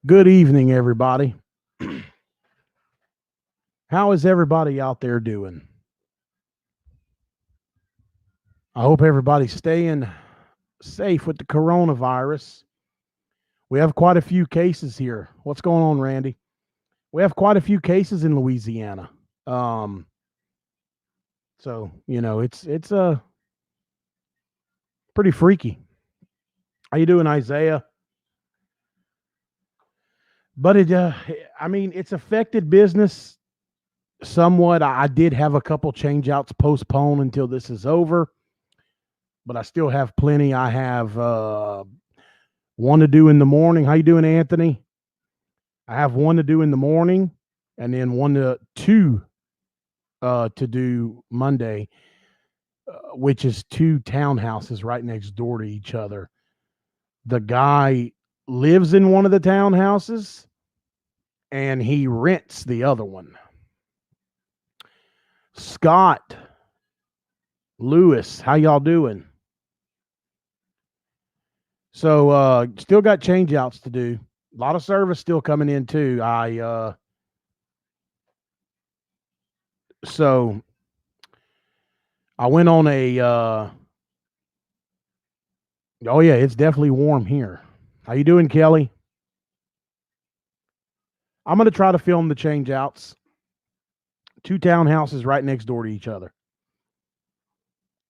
Good evening, everybody. How is everybody out there doing? I hope everybody's staying safe with the coronavirus. We have quite a few cases here. What's going on, Randy? We have quite a few cases in Louisiana. Um, it's pretty freaky. How you doing, Isaiah? But I mean, it's affected business somewhat. I did have a couple change outs postponed until this is over, but I still have plenty. I have one to do in the morning. How you doing, Anthony? I have one to do in the morning, and then one to two to do Monday, which is two townhouses right next door to each other. The guy lives in one of the townhouses, and he rents the other one. Scott Lewis, how y'all doing? So still got change outs to do. A lot of service still coming in too. So I went on a oh yeah, it's definitely warm here. How you doing, Kelly? I'm gonna try to film the change outs. Two townhouses right next door to each other.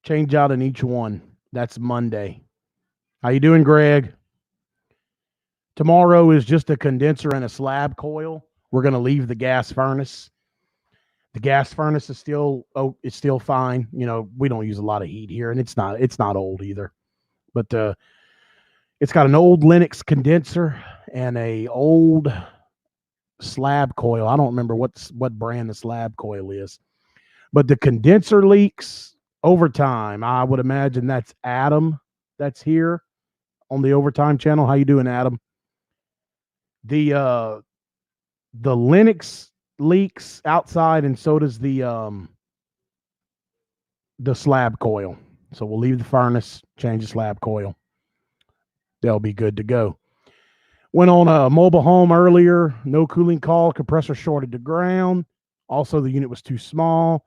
Change out in each one. That's Monday. How you doing, Greg? Tomorrow is just a condenser and a slab coil. We're gonna leave the gas furnace. The gas furnace is still it's still fine. You know, we don't use a lot of heat here, and it's not old either. But it's got an old Lennox condenser and a old slab coil. I don't remember what brand the slab coil is, but the condenser leaks over time. I would imagine that's Adam that's here on the overtime channel. How you doing, Adam? The the Lennox leaks outside, and so does the slab coil. So we'll leave the furnace, change the slab coil. They'll be good to go. Went on a mobile home earlier. No cooling call. Compressor shorted to ground. Also, the unit was too small.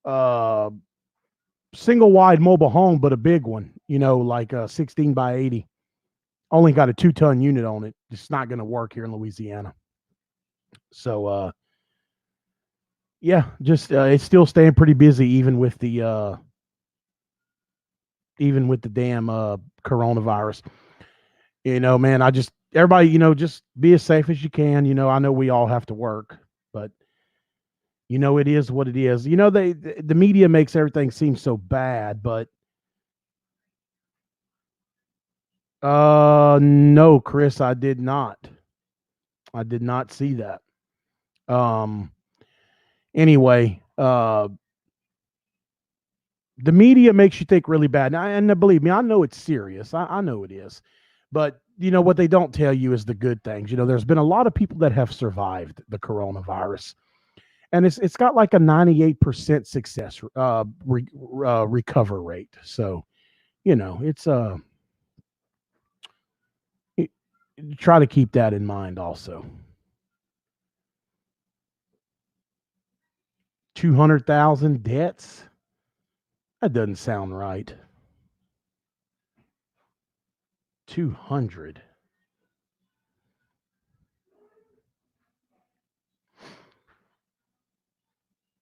Uh, Single wide mobile home, but a big one. You know, like a 16 by 80. Only got a 2-ton unit on it. It's not going to work here in Louisiana. So, yeah, just it's still staying pretty busy, even with the damn coronavirus. You know, man, I just everybody, just be as safe as you can. You know, I know we all have to work, but it is what it is. You know, the media makes everything seem so bad, but no, Chris, I did not. I did not see that. Um anyway, the media makes you think really bad. And believe me, I know it's serious. I know it is. But what they don't tell you is the good things. There's been a lot of people that have survived the coronavirus, and it's got like a 98% success recover rate. So it's it- try to keep that in mind also. 200,000 deaths. That doesn't sound right. 200.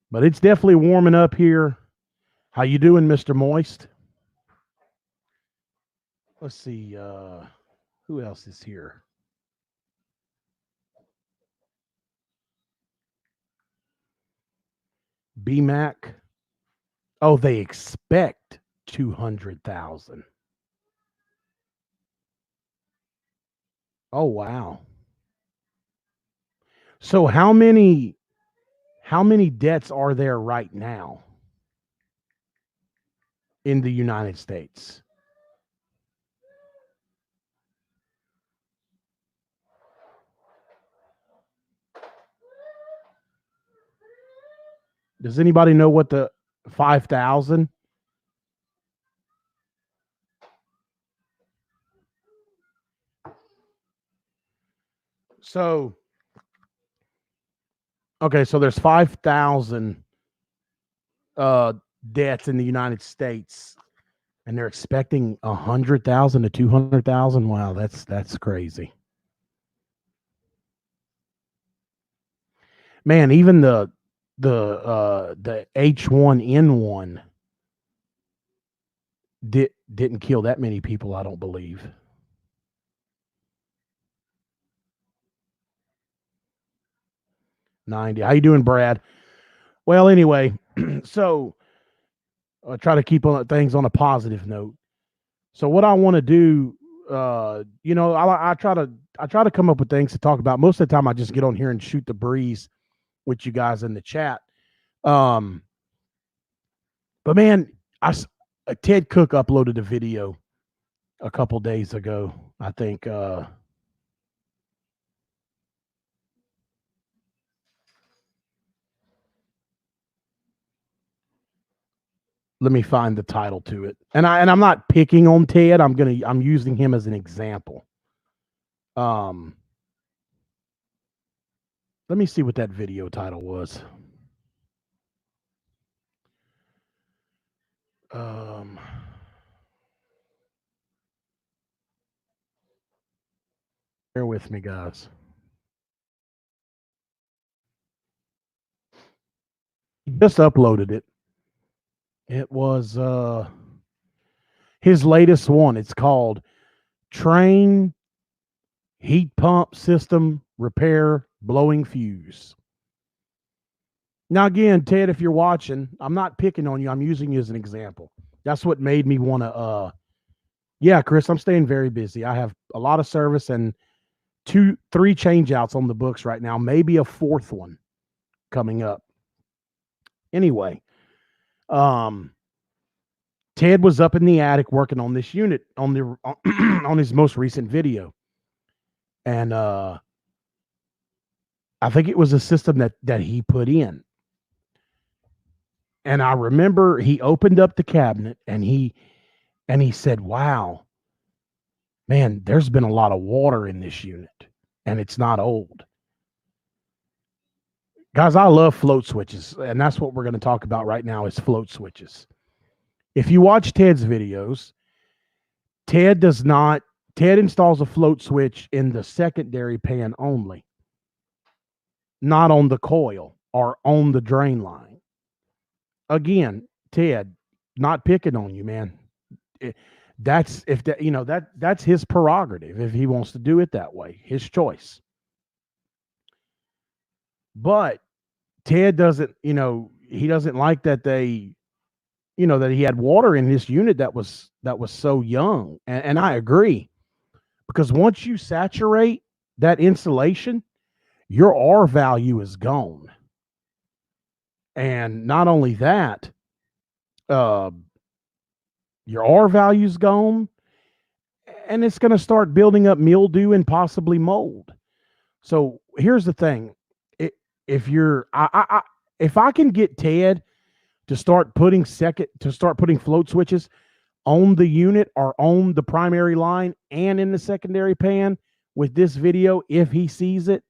But it's definitely warming up here. How you doing, Mr. Moist? Let's see. Who else is here? BMAC. Oh, they expect 200,000. Oh, wow. So how many deaths are there right now in the United States? Does anybody know what the 5,000? So, okay, so there's 5,000 deaths in the United States, and they're expecting 100,000 to 200,000. Wow, that's crazy. Man, even the H1N1 didn't kill that many people, I don't believe. $90. How you doing, Brad? Well, anyway, so I try to keep on things on a positive note. So what I want to do, I try to come up with things to talk about. Most of the time, I just get on here and shoot the breeze with you guys in the chat. But man, Ted Cook uploaded a video a couple days ago. I think. Let me find the title to it. And I'm not picking on Ted. I'm using him as an example. Let me see what that video title was. Bear with me, guys. He just uploaded it. It was his latest one. It's called Train Heat Pump System Repair Blowing Fuse. Now, again, Ted, if you're watching, I'm not picking on you. I'm using you as an example. That's what made me want to. Yeah, Chris, I'm staying very busy. I have a lot of service and 3 change outs on the books right now, maybe a 4th one coming up. Anyway, Ted was up in the attic working on this unit on his most recent video. And I think it was a system that he put in. And I remember he opened up the cabinet and he said, "Wow, man, there's been a lot of water in this unit and it's not old." Guys, I love float switches, and that's what we're going to talk about right now is float switches. If you watch Ted's videos, Ted installs a float switch in the secondary pan only, not on the coil or on the drain line. Again, Ted, not picking on you, man. That's his prerogative if he wants to do it that way, his choice. But Ted doesn't, he doesn't like that that he had water in his unit that was so young. And I agree, because once you saturate that insulation, your R value is gone. And not only that, your R value is gone, and it's going to start building up mildew and possibly mold. So here's the thing: if I can get Ted to start putting float switches on the unit or on the primary line and in the secondary pan with this video, if he sees it,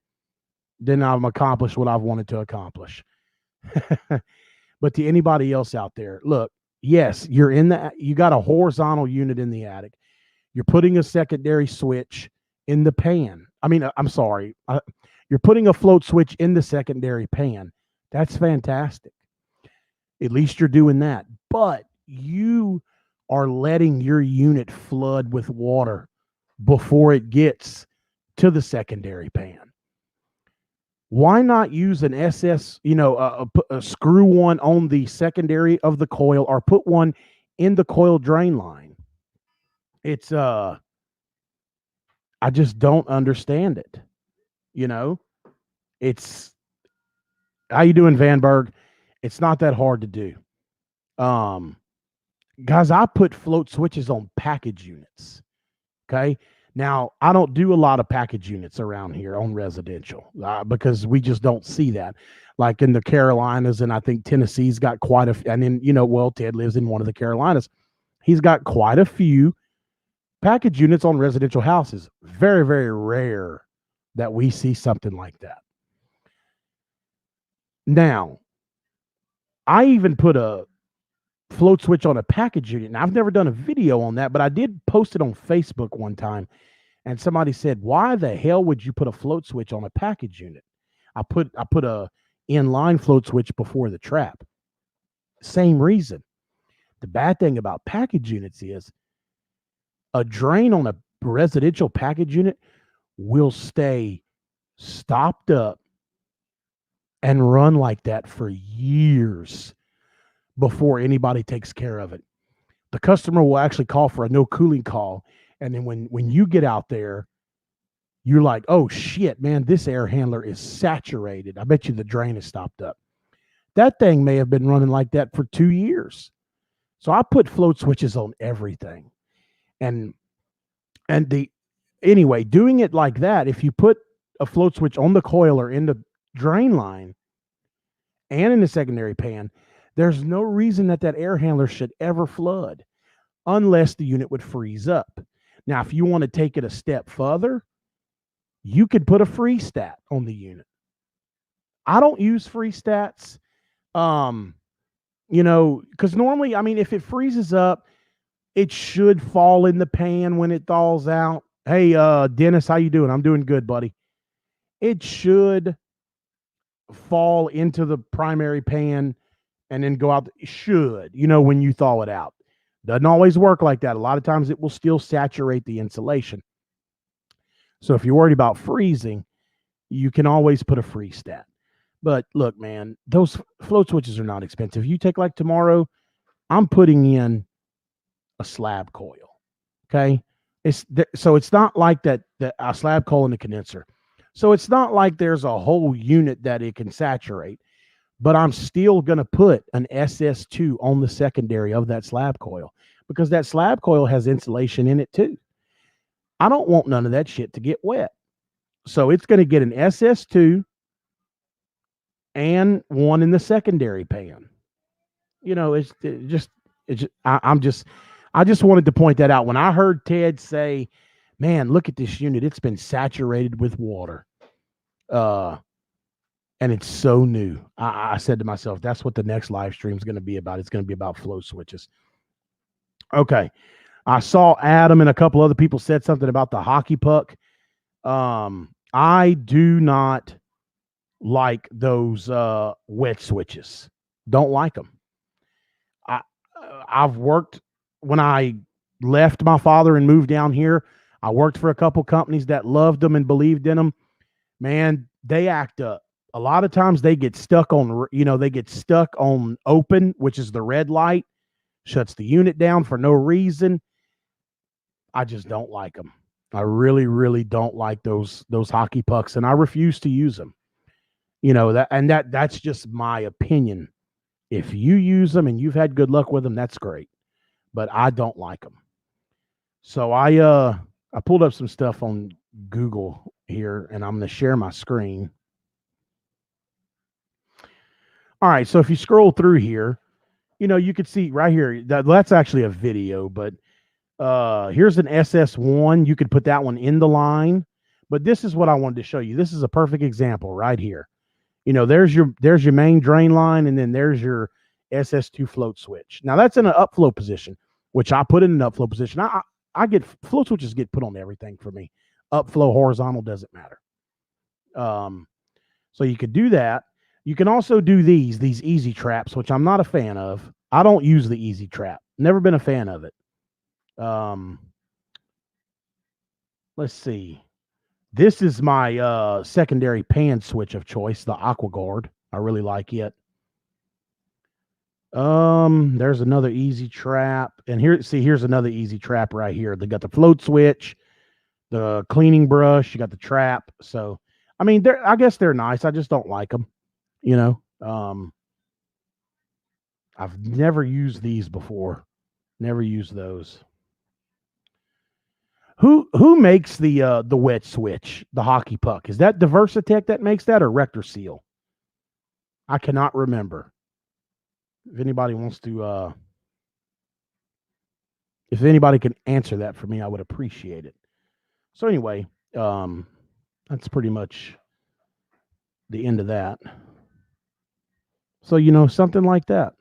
then I've accomplished what I've wanted to accomplish. But to anybody else out there, look, yes, you got a horizontal unit in the attic. You're putting a secondary switch in the pan. I mean, I'm sorry. You're putting a float switch in the secondary pan. That's fantastic. At least you're doing that. But you are letting your unit flood with water before it gets to the secondary pan. Why not use an SS, a screw one on the secondary of the coil or put one in the coil drain line? It's, I just don't understand it. It's, how you doing, Vanberg? It's not that hard to do. Guys, I put float switches on package units. Okay. Now, I don't do a lot of package units around here on residential because we just don't see that. Like in the Carolinas, and I think Tennessee's got quite a few. And then, Ted lives in one of the Carolinas. He's got quite a few package units on residential houses. Very, very rare that we see something like that. Now, I even put a float switch on a package unit. Now, I've never done a video on that, but I did post it on Facebook one time. And somebody said, "Why the hell would you put a float switch on a package unit?" I put a inline float switch before the trap. Same reason. The bad thing about package units is a drain on a residential package unit will stay stopped up and run like that for years before anybody takes care of it. The customer will actually call for a no cooling call. And then when you get out there, you're like, oh shit, man, this air handler is saturated. I bet you the drain is stopped up. That thing may have been running like that for 2 years. So I put float switches on everything. And anyway, doing it like that, if you put a float switch on the coil or in the drain line and in the secondary pan, there's no reason that air handler should ever flood unless the unit would freeze up. Now, if you want to take it a step further, you could put a freeze stat on the unit. I don't use freeze stats, because normally, I mean, if it freezes up, it should fall in the pan when it thaws out. Hey, Dennis, how you doing? I'm doing good, buddy. It should fall into the primary pan and then go out. It should, when you thaw it out. Doesn't always work like that. A lot of times it will still saturate the insulation. So if you're worried about freezing, you can always put a freeze stat. But look, man, those float switches are not expensive. You take like tomorrow, I'm putting in a slab coil. Okay. So it's not like that a slab coil in the condenser. So it's not like there's a whole unit that it can saturate, but I'm still going to put an SS2 on the secondary of that slab coil because that slab coil has insulation in it too. I don't want none of that shit to get wet. So it's going to get an SS2 and one in the secondary pan. I just wanted to point that out. When I heard Ted say, man, look at this unit, it's been saturated with water. And it's so new. I said to myself, that's what the next live stream is going to be about. It's going to be about flow switches. Okay. I saw Adam and a couple other people said something about the hockey puck. I do not like those wet switches. Don't like them. I've worked when I left my father and moved down here. I worked for a couple companies that loved them and believed in them. Man, they act up. A lot of times they get stuck on, open, which is the red light, shuts the unit down for no reason. I just don't like them. I really, really don't like those hockey pucks, and I refuse to use them. That's just my opinion. If you use them and you've had good luck with them, that's great. But I don't like them. So I pulled up some stuff on Google here, and I'm going to share my screen. All right, so if you scroll through here, you could see right here, that's actually a video, but here's an SS1. You could put that one in the line, but this is what I wanted to show you. This is a perfect example right here. There's your main drain line, and then there's your SS2 float switch. Now that's in an upflow position, which I put in an upflow position. I get float switches get put on everything for me. Upflow, horizontal, doesn't matter. So you could do that. You can also do these easy traps, which I'm not a fan of. I don't use the easy trap. Never been a fan of it. Let's see. This is my secondary pan switch of choice, the AquaGuard. I really like it. There's another easy trap. And here's another easy trap right here. They got the float switch, the cleaning brush, you got the trap. So, I mean, I guess they're nice. I just don't like them. I've never used these before. Never used those. Who makes the wet switch, the hockey puck? Is that Diversitech that makes that, or RectorSeal? I cannot remember. If anybody wants to, if anybody can answer that for me, I would appreciate it. So anyway, I That's pretty much the end of that. So, you know, something like that.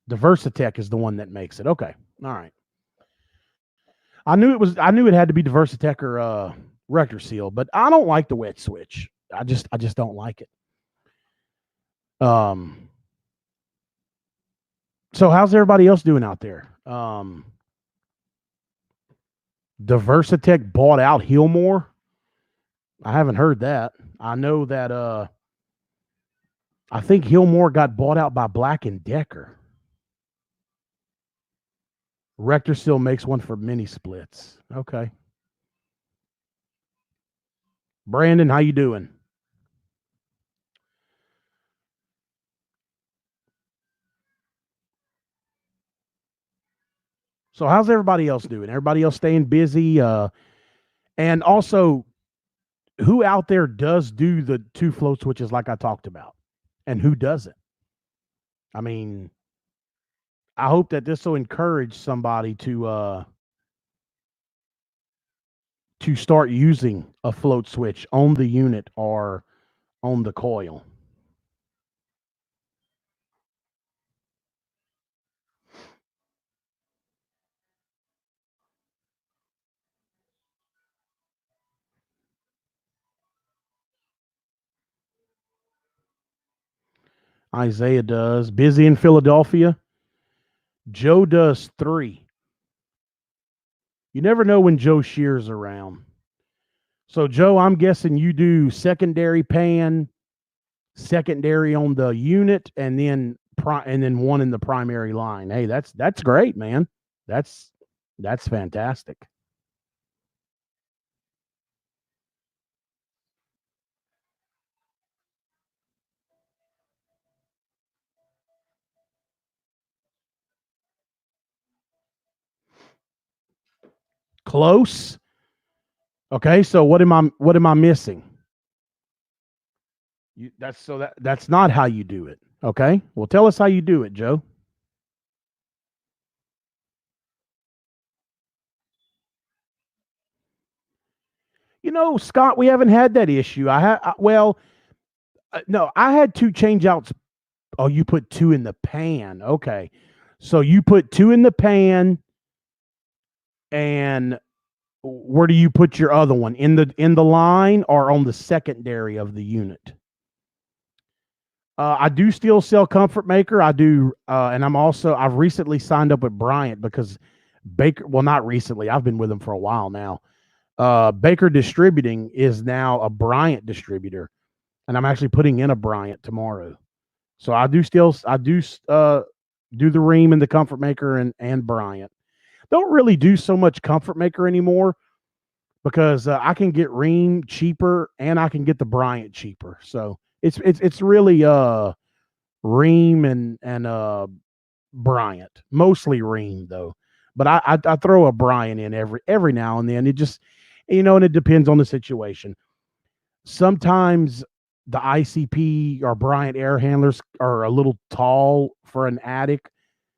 Diversitech is the one that makes it. Okay. All right. I knew it had to be Diversitech or Rector Seal, but I don't like the wet switch. I just don't like it. So how's everybody else doing out there? Diversitech bought out Hillmore. I haven't heard that. I know that I think Hillmore got bought out by Black and Decker. Rector still makes one for mini splits. Okay. Brandon, how you doing? So how's everybody else doing? Everybody else staying busy? And also, who out there does do the two float switches like I talked about? And who doesn't? I mean, I hope that this will encourage somebody to start using a float switch on the unit or on the coil. Isaiah does. Busy in Philadelphia. Joe does 3. You never know when Joe Shear's around. So, Joe, I'm guessing you do secondary pan, secondary on the unit, and then one in the primary line. Hey, that's great, man. That's fantastic. Close. Okay, so what am I missing? That's not how you do it. Okay, well, tell us how you do it, Joe. You know, Scott, we haven't had that issue. No, I had 2 change outs. Oh, you put 2 in the pan. Okay, so you put 2 in the pan, and where do you put your other one, in the line or on the secondary of the unit? I do still sell Comfort Maker. I do, and I've recently signed up with Bryant because Baker. Well, not recently. I've been with them for a while now. Baker Distributing is now a Bryant distributor, and I'm actually putting in a Bryant tomorrow. So I do do the Ream and the Comfort Maker and Bryant. Don't really do so much Comfort Maker anymore because I can get Ream cheaper and I can get the Bryant cheaper. So it's really Ream and Bryant, mostly Ream though. But I throw a Bryant in every now and then. It just, and it depends on the situation. Sometimes the ICP or Bryant air handlers are a little tall for an attic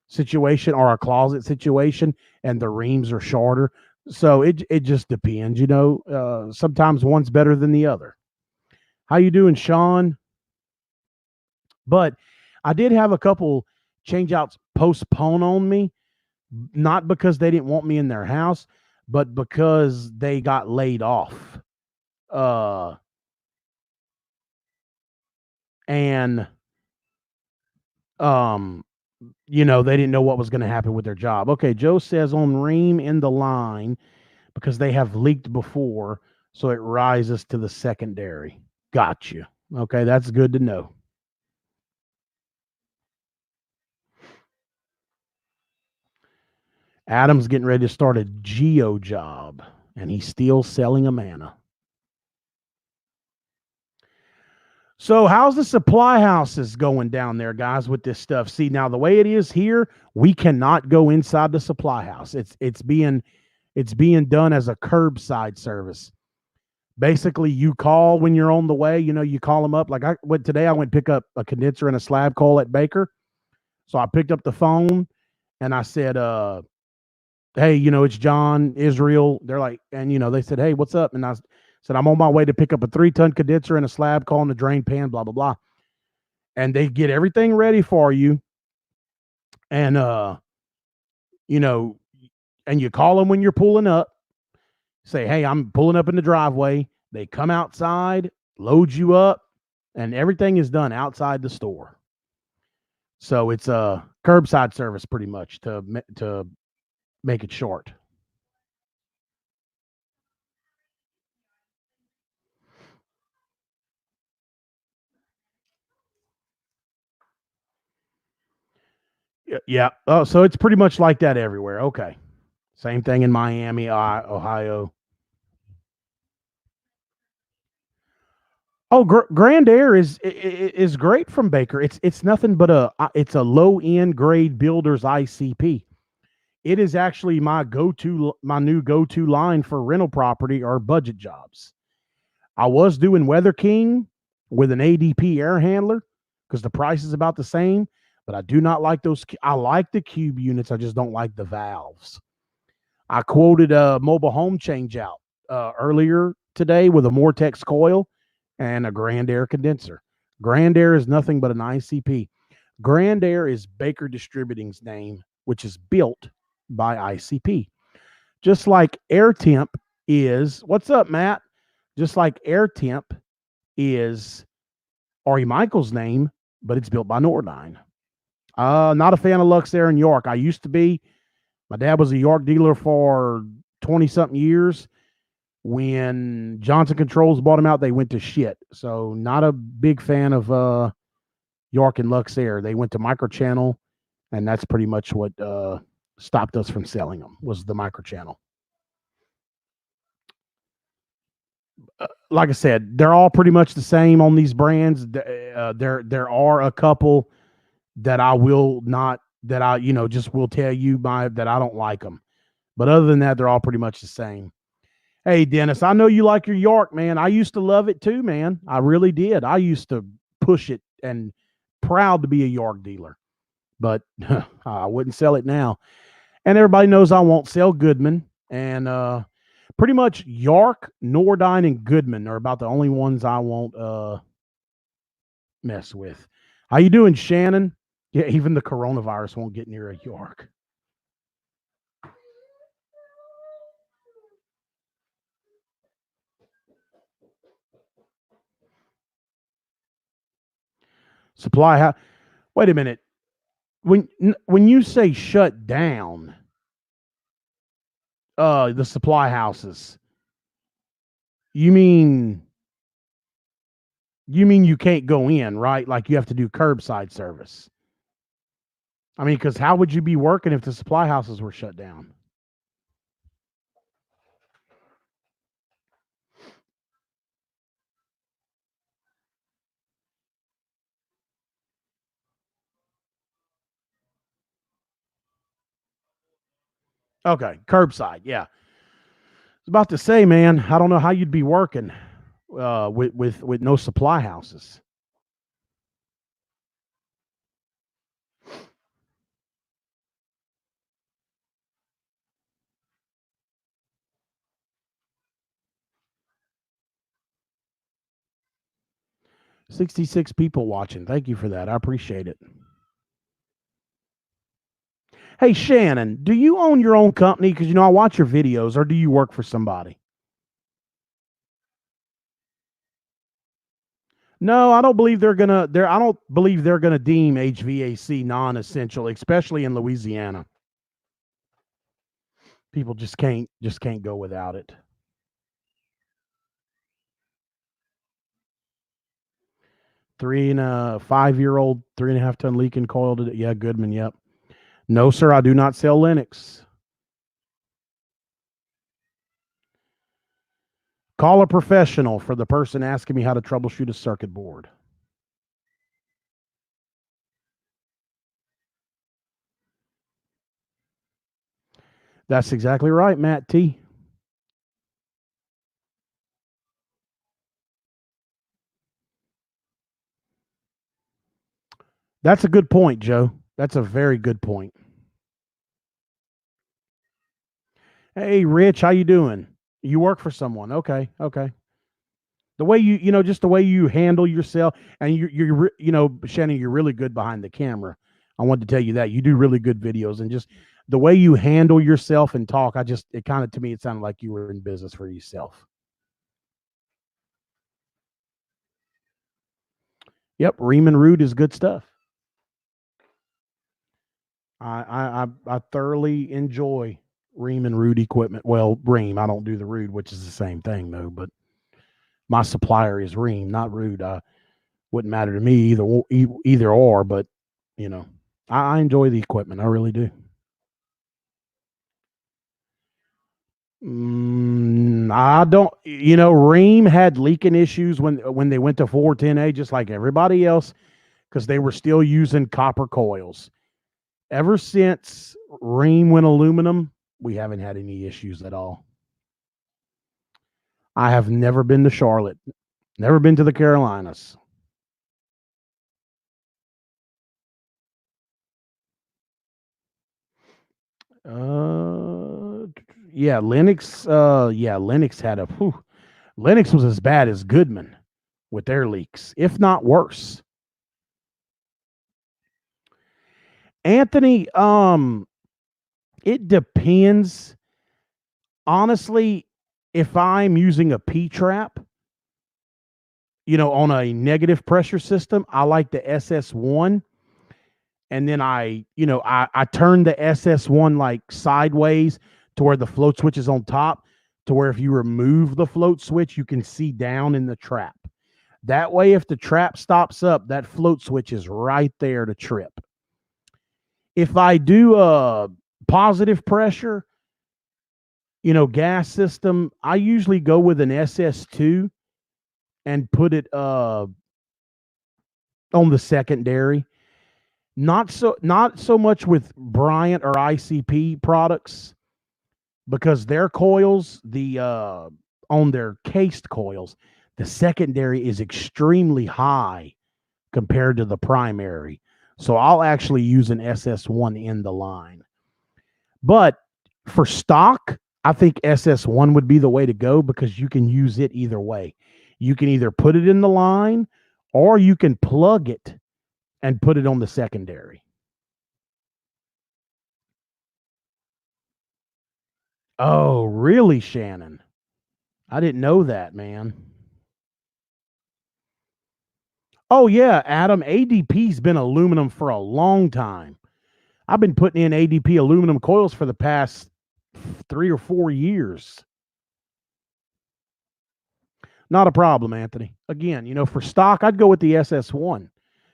situation or a closet situation, and the reams are shorter. So it just depends, sometimes one's better than the other. How you doing, Sean? But I did have a couple change outs postpone on me, not because they didn't want me in their house, but because they got laid off. And they didn't know what was going to happen with their job. Okay, Joe says on Ream in the line because they have leaked before, so it rises to the secondary. Got you. Okay, that's good to know. Adam's getting ready to start a geo job, and he's still selling Amana. So how's the supply houses going down there, guys, with this stuff? See, now the way it is here, we cannot go inside the supply house. It's being done as a curbside service. Basically, you call when you're on the way. You call them up. Like I went today, I went pick up a condenser and a slab coil at Baker. So I picked up the phone and I said, hey, it's John, Israel. They're like, and they said, hey, what's up? And I said, I'm on my way to pick up a 3-ton condenser and a slab calling the drain pan, blah, blah, blah. And they get everything ready for you. And, you know, and you call them when you're pulling up, say, hey, I'm pulling up in the driveway. They come outside, load you up, and everything is done outside the store. So it's a curbside service pretty much to make it short. Yeah. Oh, so it's pretty much like that everywhere. Okay. Same thing in Miami, Ohio. Oh, Grand Air is great from Baker. It's nothing but it's a low end grade builder's ICP. It is actually my new go to line for rental property or budget jobs. I was doing Weather King with an ADP air handler because the price is about the same, but I do not like those. I like the cube units. I just don't like the valves. I quoted a mobile home changeout earlier today with a Mortex coil and a Grand Air condenser. Grand Air is nothing but an ICP. Grand Air is Baker Distributing's name, which is built by ICP. Just like Air Temp is, what's up, Matt? Just like Air Temp is Ari Michael's name, but it's built by Nordyne. Not a fan of Lux Air in York. I used to be. My dad was a York dealer for 20 something years. When Johnson Controls bought them out, they went to shit. So not a big fan of York and Lux Air. They went to Microchannel, and that's pretty much what stopped us from selling them was the Microchannel. Like I said, they're all pretty much the same on these brands. There are a couple that I will not that I just will tell you that I don't like them. But other than that, they're all pretty much the same. Hey, Dennis, I know you like your York, man. I used to love it too, man. I really did. I used to push it and proud to be a York dealer, but I wouldn't sell it now. And everybody knows I won't sell Goodman. And pretty much York, Nordyne, and Goodman are about the only ones I won't mess with. How you doing, Shannon? Yeah, even the coronavirus won't get near a York. Supply house. Wait a minute. When you say shut down, the supply houses, you mean you can't go in, right? Like you have to do curbside service. I mean, because how would you be working if the supply houses were shut down? Okay, curbside. Yeah, I was about to say, man, I don't know how you'd be working with no supply houses. 66 people watching. Thank you for that. I appreciate it. Hey, Shannon, do you own your own company? Because I watch your videos, or do you work for somebody? No, I don't believe they're gonna. I don't believe they're gonna deem HVAC non-essential, especially in Louisiana. People just can't go without it. 3 and a 5-year-old, 3.5 ton leaking coil. Yeah, Goodman. Yep. No, sir, I do not sell Linux. Call a professional for the person asking me how to troubleshoot a circuit board. That's exactly right, Matt T. That's a good point, Joe. That's a very good point. Hey, Rich, how you doing? You work for someone. Okay, okay. The way just the way you handle yourself, and Shannon, you're really good behind the camera. I wanted to tell you that you do really good videos, and just the way you handle yourself and talk, it kind of to me, it sounded like you were in business for yourself. Yep, Riemann Root is good stuff. I thoroughly enjoy Riemann Root equipment. Well, Ream, I don't do the Root, which is the same thing though, but my supplier is Ream, not Root. Wouldn't matter to me either or, but you know, I enjoy the equipment. I really do. I don't. Ream had leaking issues when they went to 410A, just like everybody else, because they were still using copper coils. Ever since Ream went aluminum, we haven't had any issues at all. I have never been to Charlotte, never been to the Carolinas. Uh, yeah, Lennox. Lennox had a. Whew, Lennox was as bad as Goodman with their leaks, if not worse. Anthony, it depends. Honestly, if I'm using a P trap, on a negative pressure system, I like the SS1. And then I turn the SS1 like sideways to where the float switch is on top, to where if you remove the float switch, you can see down in the trap. That way, if the trap stops up, that float switch is right there to trip. If I do a positive pressure, gas system, I usually go with an SS2 and put it on the secondary. Not so much with Bryant or ICP products, because their coils, the on their cased coils, the secondary is extremely high compared to the primary. So I'll actually use an SS1 in the line. But for stock, I think SS1 would be the way to go, because you can use it either way. You can either put it in the line, or you can plug it and put it on the secondary. Oh, really, Shannon? I didn't know that, man. Oh, yeah, Adam. ADP's been aluminum for a long time. I've been putting in ADP aluminum coils for the past 3 or 4 years. Not a problem, Anthony. Again, for stock, I'd go with the SS1,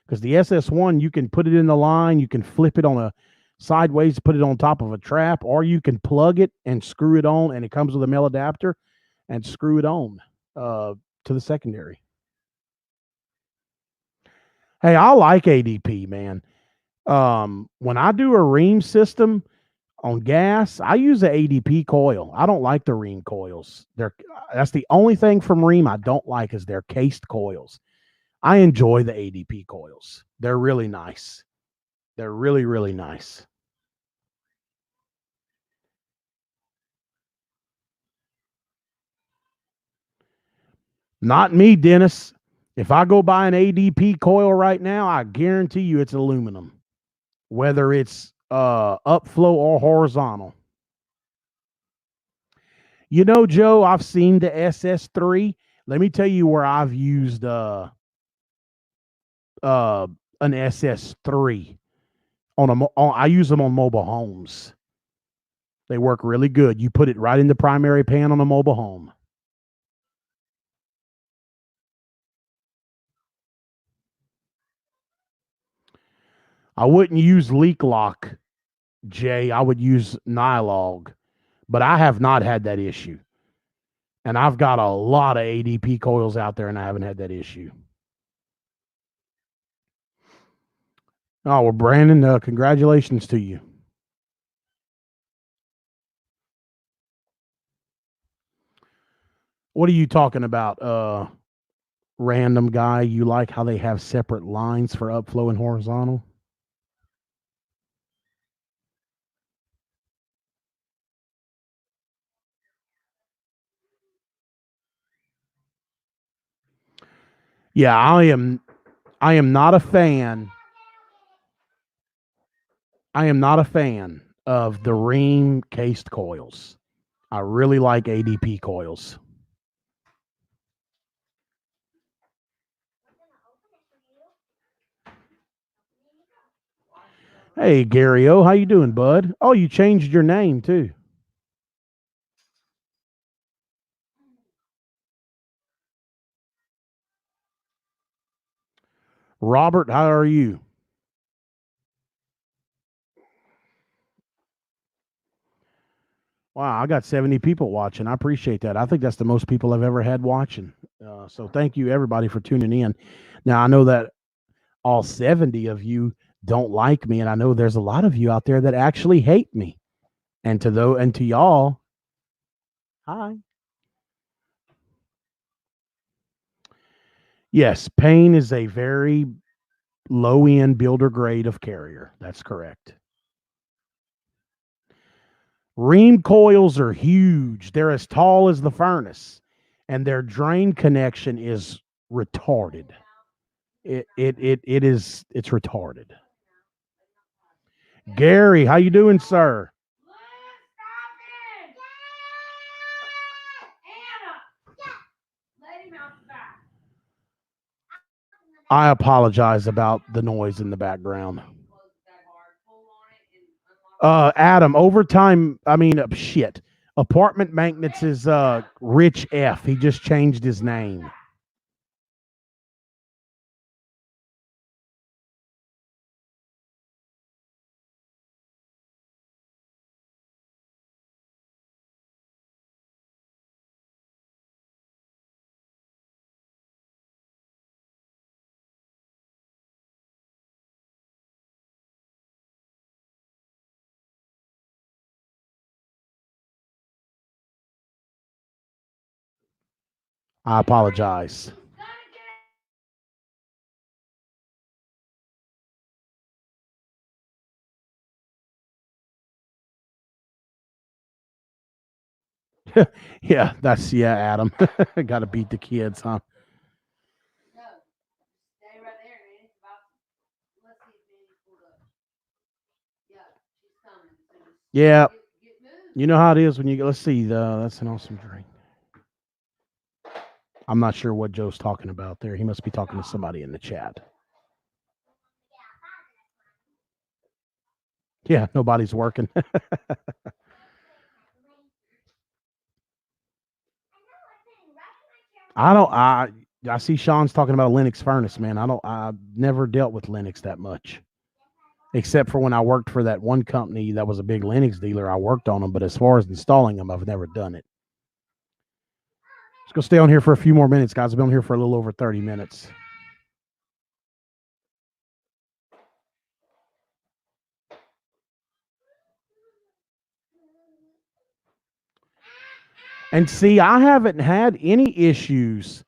because the SS1, you can put it in the line, you can flip it on a sideways, put it on top of a trap, or you can plug it and screw it on, and it comes with a male adapter, and screw it on to the secondary. Hey, I like ADP, man. When I do a ream system on gas, I use the ADP coil. I don't like the ream coils. That's the only thing from ream I don't like, is their cased coils. I enjoy the ADP coils. They're really nice. They're really, really nice. Not me, Dennis. If I go buy an ADP coil right now, I guarantee you it's aluminum, whether it's upflow or horizontal. Joe, I've seen the SS3. Let me tell you where I've used uh an SS3 I use them on mobile homes. They work really good. You put it right in the primary pan on a mobile home. I wouldn't use Leak Lock, Jay. I would use Nylog, but I have not had that issue. And I've got a lot of ADP coils out there, and I haven't had that issue. Oh, well, Brandon, congratulations to you. What are you talking about? Random guy, you like how they have separate lines for upflow and horizontal? Yeah, I am not a fan. I am not a fan of the Ream cased coils. I really like ADP coils. Hey Gary O, how you doing, bud? Oh, you changed your name too. Robert, how are you? Wow, I got 70 people watching. I appreciate that. I think that's the most people I've ever had watching. So thank you everybody for tuning in. Now I know that all 70 of you don't like me, and I know there's a lot of you out there that actually hate me. And to y'all, hi. Yes, Payne is a very low end builder grade of carrier. That's correct. Ream coils are huge. They're as tall as the furnace, and their drain connection is retarded. It's retarded. Gary, how you doing, sir? I apologize about the noise in the background. Adam, overtime. I mean, shit. Apartment maintenance is Rich F. He just changed his name. I apologize. Yeah, Adam. Got to beat the kids, huh? Yeah, you know how it is when you go. Let's see. That's an awesome drink. I'm not sure what Joe's talking about there. He must be talking to somebody in the chat. Yeah, nobody's working. I don't. I see Sean's talking about a Linux furnace, man. I never dealt with Linux that much, except for when I worked for that one company that was a big Linux dealer. I worked on them, but as far as installing them, I've never done it. Let's go stay on here for a few more minutes, guys. I've been on here for a little over 30 minutes. And see, I haven't had any issues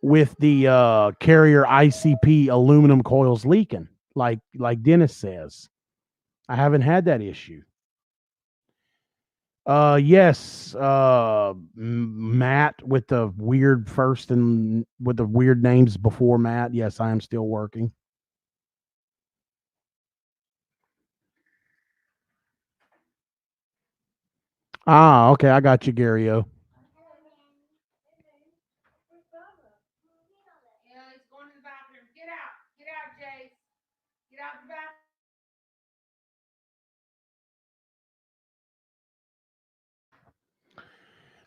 with the carrier ICP aluminum coils leaking, like Dennis says. I haven't had that issue. Yes, Matt with the weird first and with the weird names before Matt. Yes, I am still working. Ah, okay, I got you, Gary O.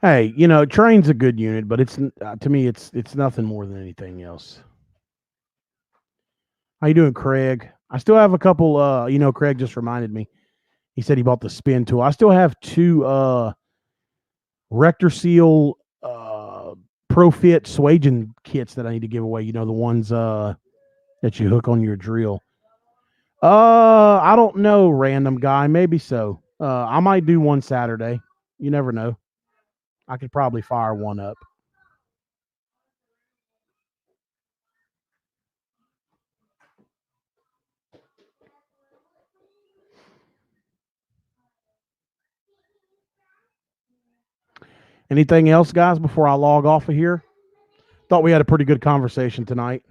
Hey, train's a good unit, but it's to me, it's nothing more than anything else. How you doing, Craig? I still have a couple. Craig just reminded me. He said he bought the spin tool. I still have two Rector Seal Profit Swagen kits that I need to give away. The ones that you hook on your drill. I don't know, random guy. Maybe so. I might do one Saturday. You never know. I could probably fire one up. Anything else, guys, before I log off of here? Thought we had a pretty good conversation tonight.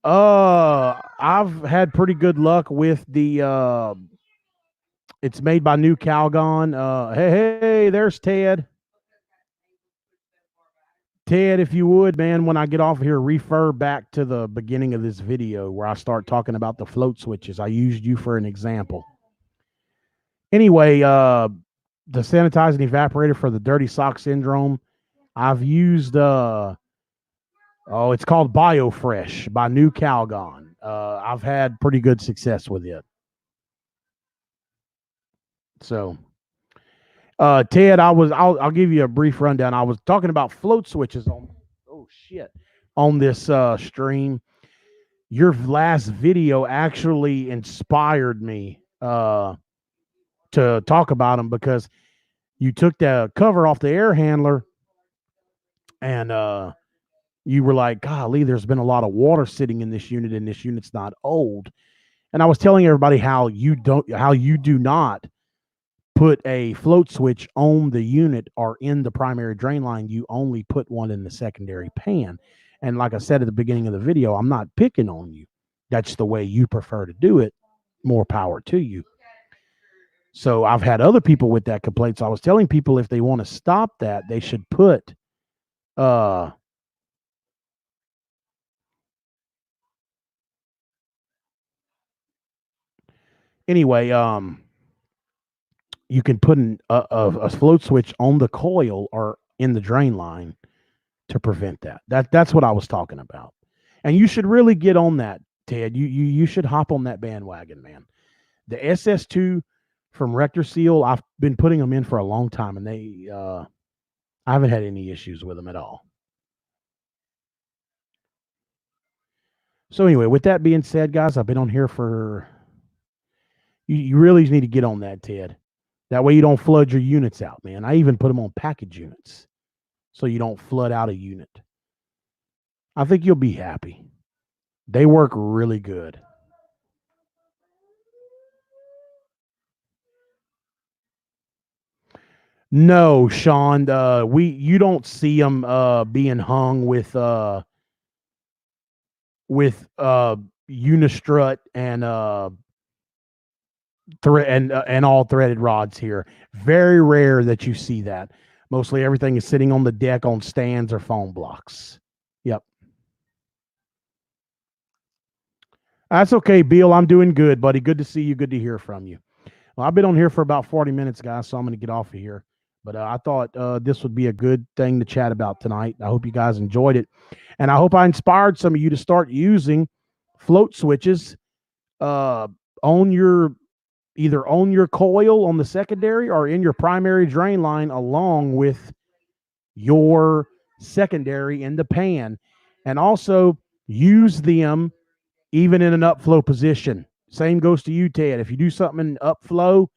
I've had pretty good luck with the it's made by New Calgon. Hey, there's Ted. Ted, if you would, man, when I get off here, refer back to the beginning of this video where I start talking about the float switches. I used you for an example. Anyway, the sanitizing evaporator for the dirty sock syndrome, I've used it's called BioFresh by New Calgon. I've had pretty good success with it. So, Ted, I'll give you a brief rundown. I was talking about float switches on this stream. Your last video actually inspired me to talk about them because you took the cover off the air handler and you were like, golly, there's been a lot of water sitting in this unit, and this unit's not old. And I was telling everybody how you do not put a float switch on the unit or in the primary drain line. You only put one in the secondary pan. And like I said at the beginning of the video, I'm not picking on you. That's the way you prefer to do it. More power to you. So I've had other people with that complaint. So I was telling people if they want to stop that, they should put anyway, you can put a float switch on the coil or in the drain line to prevent that. That's what I was talking about. And you should really get on that, Ted. You should hop on that bandwagon, man. The SS2 from RectorSeal, I've been putting them in for a long time, and I haven't had any issues with them at all. So anyway, with that being said, guys, I've been on here for. You really need to get on that, Ted. That way you don't flood your units out, man. I even put them on package units so you don't flood out a unit. I think you'll be happy. They work really good. No, Sean, you don't see them being hung with unistrut and and all threaded rods here. Very rare that you see that. Mostly everything is sitting on the deck on stands or foam blocks. Yep. That's okay, Bill. I'm doing good, buddy. Good to see you. Good to hear from you. Well, I've been on here for about 40 minutes, guys, so I'm going to get off of here. But I thought this would be a good thing to chat about tonight. I hope you guys enjoyed it. And I hope I inspired some of you to start using float switches either on your coil on the secondary or in your primary drain line along with your secondary in the pan. And also use them even in an upflow position. Same goes to you, Ted. If you do something in upflow,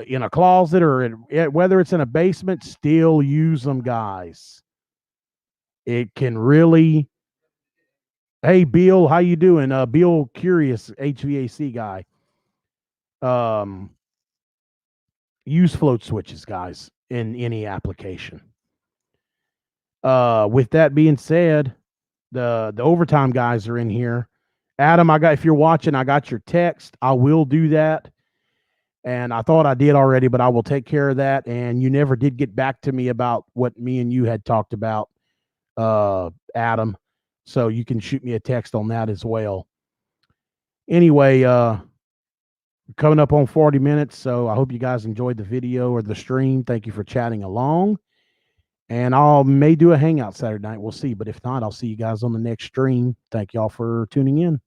in a closet or whether it's in a basement, still use them, guys. It can really. Hey, Bill, how you doing? Bill Curious, HVAC guy. Use float switches, guys, in any application. With that being said, the overtime guys are in here. Adam, if you're watching, I got your text. I will do that. And I thought I did already, but I will take care of that. And you never did get back to me about what me and you had talked about, Adam. So you can shoot me a text on that as well. Anyway, coming up on 40 minutes. So I hope you guys enjoyed the video or the stream. Thank you for chatting along. And I may do a hangout Saturday night. We'll see. But if not, I'll see you guys on the next stream. Thank y'all for tuning in.